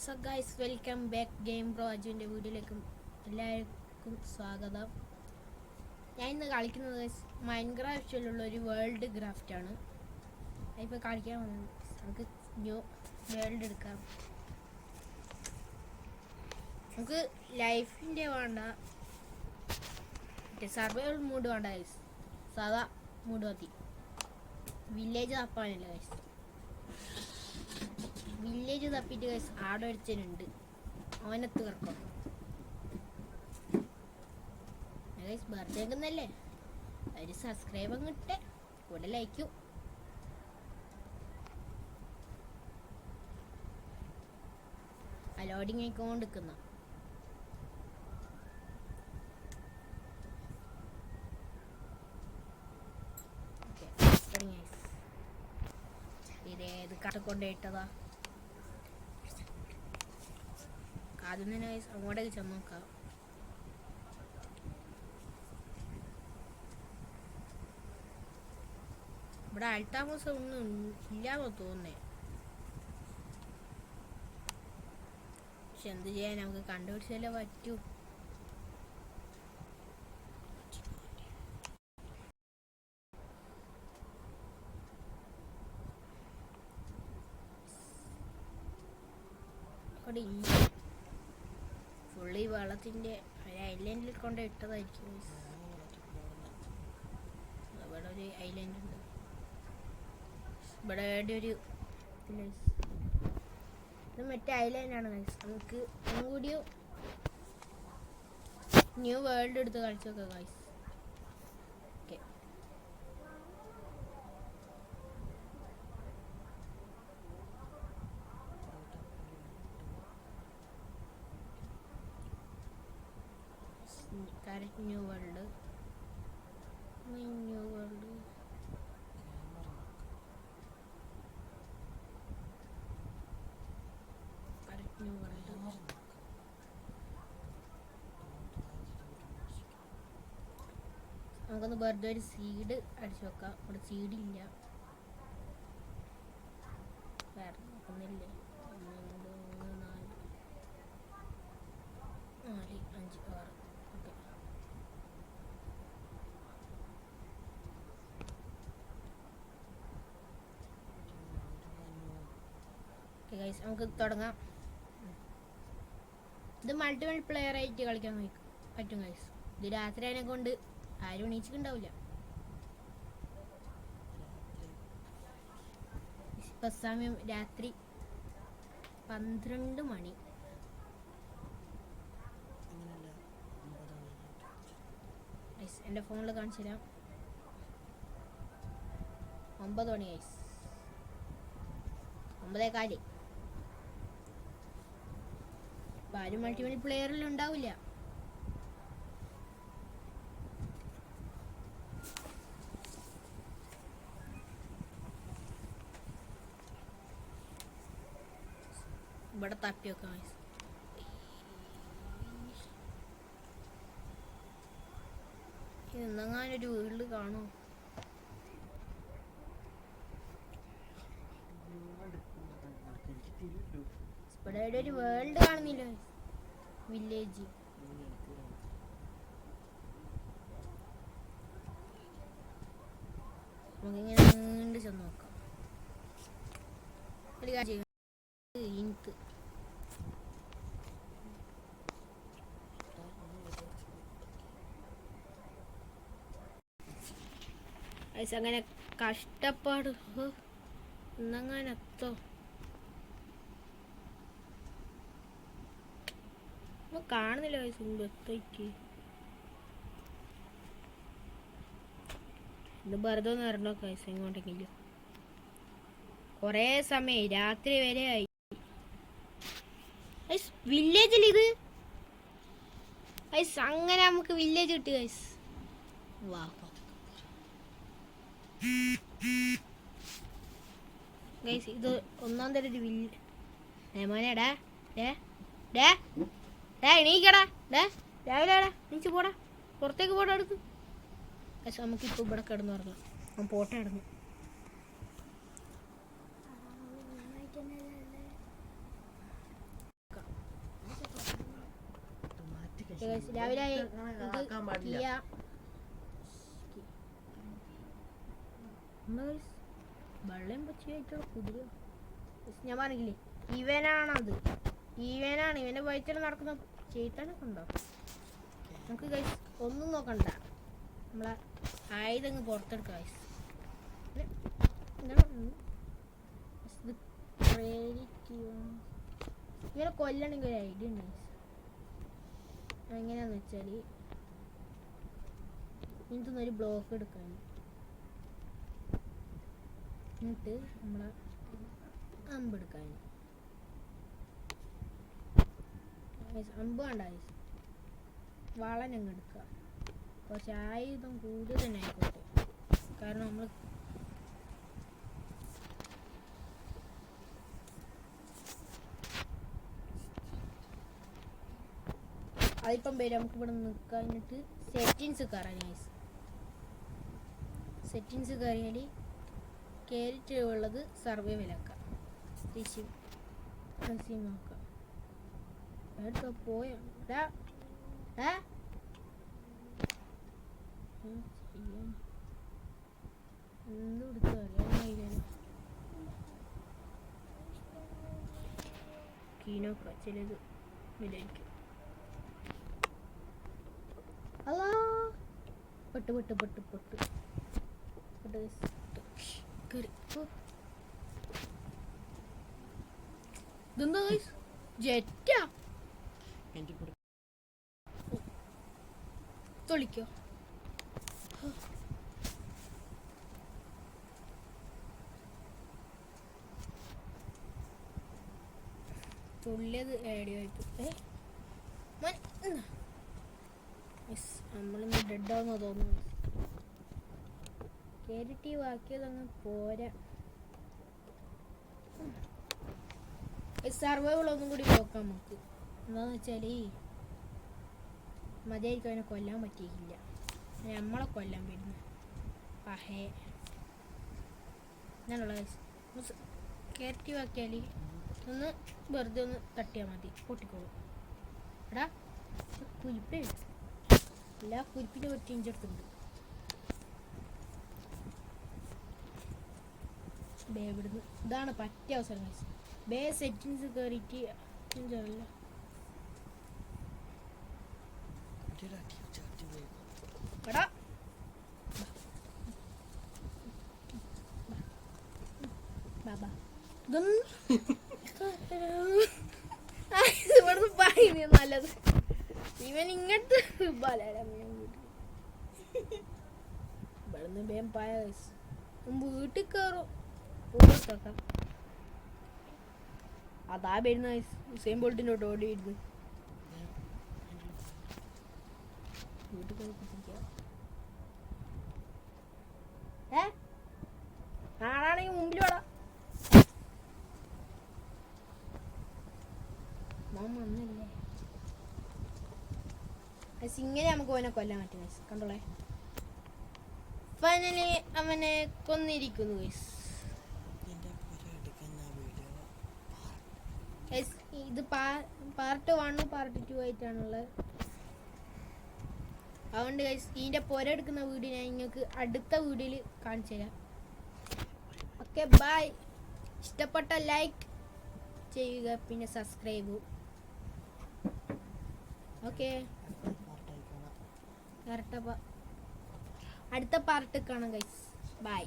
So guys, welcome back. Game bro അജുവിൻ്റെ വീഡിയോയിലേക്ക് എല്ലാവർക്കും സ്വാഗതം. ഞാൻ ഇന്ന് കളിക്കുന്നത് ഗൈസ് മൈൻക്രാഫ്റ്റിലുള്ള ഒരു വേൾഡ് ക്രാഫ്റ്റാണ്. ഇപ്പോൾ കളിക്കാൻ വന്നത്. നമുക്ക് ന്യൂ വേൾഡ് എടുക്കാം. നമുക്ക് ലൈഫിൻ്റെ വേണ്ട, സർവൈവൽ മൂഡ് വേണ്ട ഗൈസ്, സാധാ മൂഡ് മതി. വില്ലേജ് തപ്പാനില്ല ഗൈസ്. വില്ലേജ് തപ്പിയിട്ട് ഗൈസ് ആടെ അടിച്ചതിനുണ്ട്, അവനെ തീർക്കും ഗൈസ്. ബർത്ത്ഡേക്കുന്നല്ലേ ഒരു സബ്സ്ക്രൈബ് കിട്ടെ, കൂടെ ലൈക്കും. ലോഡിങ് ആയിക്കൊണ്ടിരിക്കുന്ന ഇതേത് കട്ടക്കൊണ്ടിട്ടതാ. ആദ്യം തന്നെ അങ്ങോട്ടേക്ക് ചെന്ന് നോക്കാം. ഇവിടെ അൽത്താമസം ഒന്നും ഇല്ലാന്നോ തോന്നേ. പക്ഷെ എന്ത് ചെയ്യാൻ, നമുക്ക് കണ്ടുപിടിച്ചല്ലേ പറ്റൂ. അവിടെ ഇല്ല, ഫുള്ളി വെള്ളത്തിൻ്റെ ഒരു ഐലൻഡിൽ കൊണ്ട് ഇട്ടതായിരിക്കും. ഇവിടെ ഒരു ഐലൻഡ് ഉണ്ട്, ഇവിടെ ഒരു ഇത് മറ്റേ ഐലൻഡാണ് ഗൈസ്. നമുക്ക് ഒന്നും കൂടി ന്യൂ വേൾഡ് എടുത്ത് കളിച്ചു നോക്കാം guys. Okay, correct new world നമുക്കൊന്ന് വെറുതെ ഒരു സീഡ് അടിച്ചു വെക്കാം. ഇവിടെ സീഡ് ഇല്ല, വേറെ നോക്കുന്നില്ലേ. 1 2 3 4 5 6. ഓക്കെ ഗൈസ്, നമുക്ക് തുടങ്ങാം. ഇത് മൾട്ടിപ്പിൾ പ്ലെയർ ആയിട്ട് കളിക്കാൻ പറ്റും ഗൈസ്. ഇത് രാത്രി അതിനെ കൊണ്ട് ആരും എണീച്ചിട്ടുണ്ടാവില്ല. ഇപ്പൊ സമയം രാത്രി 12 മണി. എൻ്റെ ഫോണിൽ കാണിച്ചു തരാം. 9 മണി ഗൈസ്, 9:15. ഇപ്പം ആരും മൾട്ടിപ്പിൾ പ്ലെയറിൽ ഉണ്ടാവില്ല. ഇവിടെ തപ്പിയൊക്കെ ഇന്നെങ്ങാനൊരു വീട്ടിൽ കാണുമോ? ഇവിടെ ഒരു വേൾഡ് കാണുന്നില്ല, വില്ലേജ്. നമുക്കിങ്ങനെ നീണ്ട് ചെന്ന് നോക്കാം. ഒരു കാര്യം ഇൻക്ക് അങ്ങനെ കഷ്ടപ്പാട് ഇന്നങ്ങാനെത്തോ കാണുന്നില്ല വയസ്സ് മുമ്പ് എത്തേക്ക്. ഇത് വെറുതെ ഒന്ന് ഇറങ്ങോ വയസ്സ് ഇങ്ങോട്ടെങ്കിലും. കുറേ സമയം രാത്രി വരെ ആയി. വില്ലേജിൽ ഇത് ഗൈസ്, അങ്ങനെ നമുക്ക് വില്ലേജ് കിട്ടി ഗൈസ്. വാ ഗൈസ്, ഇത് ഒന്നാം തരം ഒരു മോനെടാ, എണീക്കടാ, രാവിലെ എണീച്ച് പോടാ, പുറത്തേക്ക് പോടാ അടുത്ത്. പക്ഷെ നമുക്കിപ്പോൾ ഇവിടെ കിടന്നു പറഞ്ഞാൽ അവൻ പോട്ടെ കിടന്നു. രാവിലെ വെള്ളം പച്ചയായിട്ടുള്ള കുതിര ഞാൻ പറഞ്ഞില്ലേ ഇവനാണത്. ഇവനാണ് ഇവന്റെ വയറ്റിൽ നടക്കുന്ന ചെയ്ത്താനൊക്കെ ഉണ്ടോ? നമുക്ക് ഗൈസ് ഒന്നും നോക്കണ്ട, നമ്മളെ ആയുധങ്ങ് പുറത്തെടുക്കാം ഗൈസ്. ഇവനെ കൊല്ലണമെങ്കിൽ ഒരു ഐഡിയ ഉണ്ട് ഗൈസ്. എങ്ങനെയാന്ന് വെച്ചാൽ എനിക്കൊന്നൊരു ബ്ലോക്ക് എടുക്കാൻ, എന്നിട്ട് നമ്മളെ അമ്പെടുക്കാൻ. അമ്പ് വേണ്ട ഗൈസ്, വളനങ്ങ് എടുക്കുക. കുറച്ച് ആയുധം കൂടുതൽ തന്നെ ആയിക്കോട്ടെ, കാരണം നമ്മൾ അതിപ്പം വരും. നമുക്ക് ഇവിടെ നിൽക്കാൻ, എന്നിട്ട് സെറ്റിങ്സ് കയറാൻ ഗൈസ്. സെറ്റിങ്സ് കയറിയാൽ കയറിയിട്ട് ഉള്ളത് സർവൈവലാക്കാം. നോക്കാം എടുത്തോ പോയാ ഒന്നും എടുത്ത് അറിയാൻ കീനോക്ക ചിലത് വിലയിരിക്കും. അല്ലാ പൊട്ട് പൊട്ട് പൊട്ട് പൊട്ട് ഇതെന്താ ജെറ്റാ തൊളിക്കോ? തുള്ളിയത് ഏടിയായിട്ട് നമ്മളിന്ന് ഡെഡാന്ന് തോന്നുന്നു. കേരട്ടി ബാക്കിയതങ്ങ് പോരാ. സർവൈവൾ ഒന്നും കൂടി നോക്കാം നമുക്ക്. എന്താന്ന് വെച്ചാൽ മതിയായിരിക്കും, അവനെ കൊല്ലാൻ പറ്റിയില്ല, നമ്മളെ കൊല്ലാൻ വരുന്നു. പഹേ ഞാനുള്ള കേരട്ടി ബാക്കിയാൽ ഒന്ന് വെറുതെ ഒന്ന് തട്ടിയാൽ മതി, പൊട്ടിക്കോളും. എടാ കുരിപ്പേ എല്ലാ കുരിപ്പിനെ പറ്റി ഇഞ്ചെടുത്തുണ്ട്. ഇവിടുന്ന് ഇതാണ് പറ്റിയ അവസരം ഗൈസ്. സെറ്റിങ്സ് കയറിയിട്ട് ഇവിടുന്ന് പറയുന്ന നല്ലത്. ഇവൻ ഇങ്ങനത്തെ ഇവിടുന്ന് വേഗം പായ വീട്ടിൽ കയറും. അതാ വരുന്ന സെയിം ബോൾട്ടിനോട്ട് ഓടിയിരുന്നു. വീട്ടിൽ ആളാണെങ്കിൽ മുമ്പിൽ വേടാ വന്നില്ലേ. ഇങ്ങനെ നമുക്ക് അവനെ കൊല്ലാൻ പറ്റും ഗൈസ്. കണ്ടോളെ ഫൈനലി അവനെ കൊന്നിരിക്കുന്നു ഗൈസ്. ഇത് പാർട്ട് 1 പാർട്ട് 2 ആയിട്ടാണുള്ളത്. അതുകൊണ്ട് ഗൈസ് ഇതിൻ്റെ പുരെടുക്കുന്ന വീഡിയോ ഞാൻ നിങ്ങൾക്ക് അടുത്ത വീഡിയോയിൽ കാണിച്ചു തരാം. Okay bye. ഇഷ്ടപ്പെട്ട ലൈക്ക് ചെയ്യുക, പിന്നെ സബ്സ്ക്രൈബ്. ഓക്കെ അടുത്ത പാർട്ട് കാണാം ഗൈസ്. ബൈ.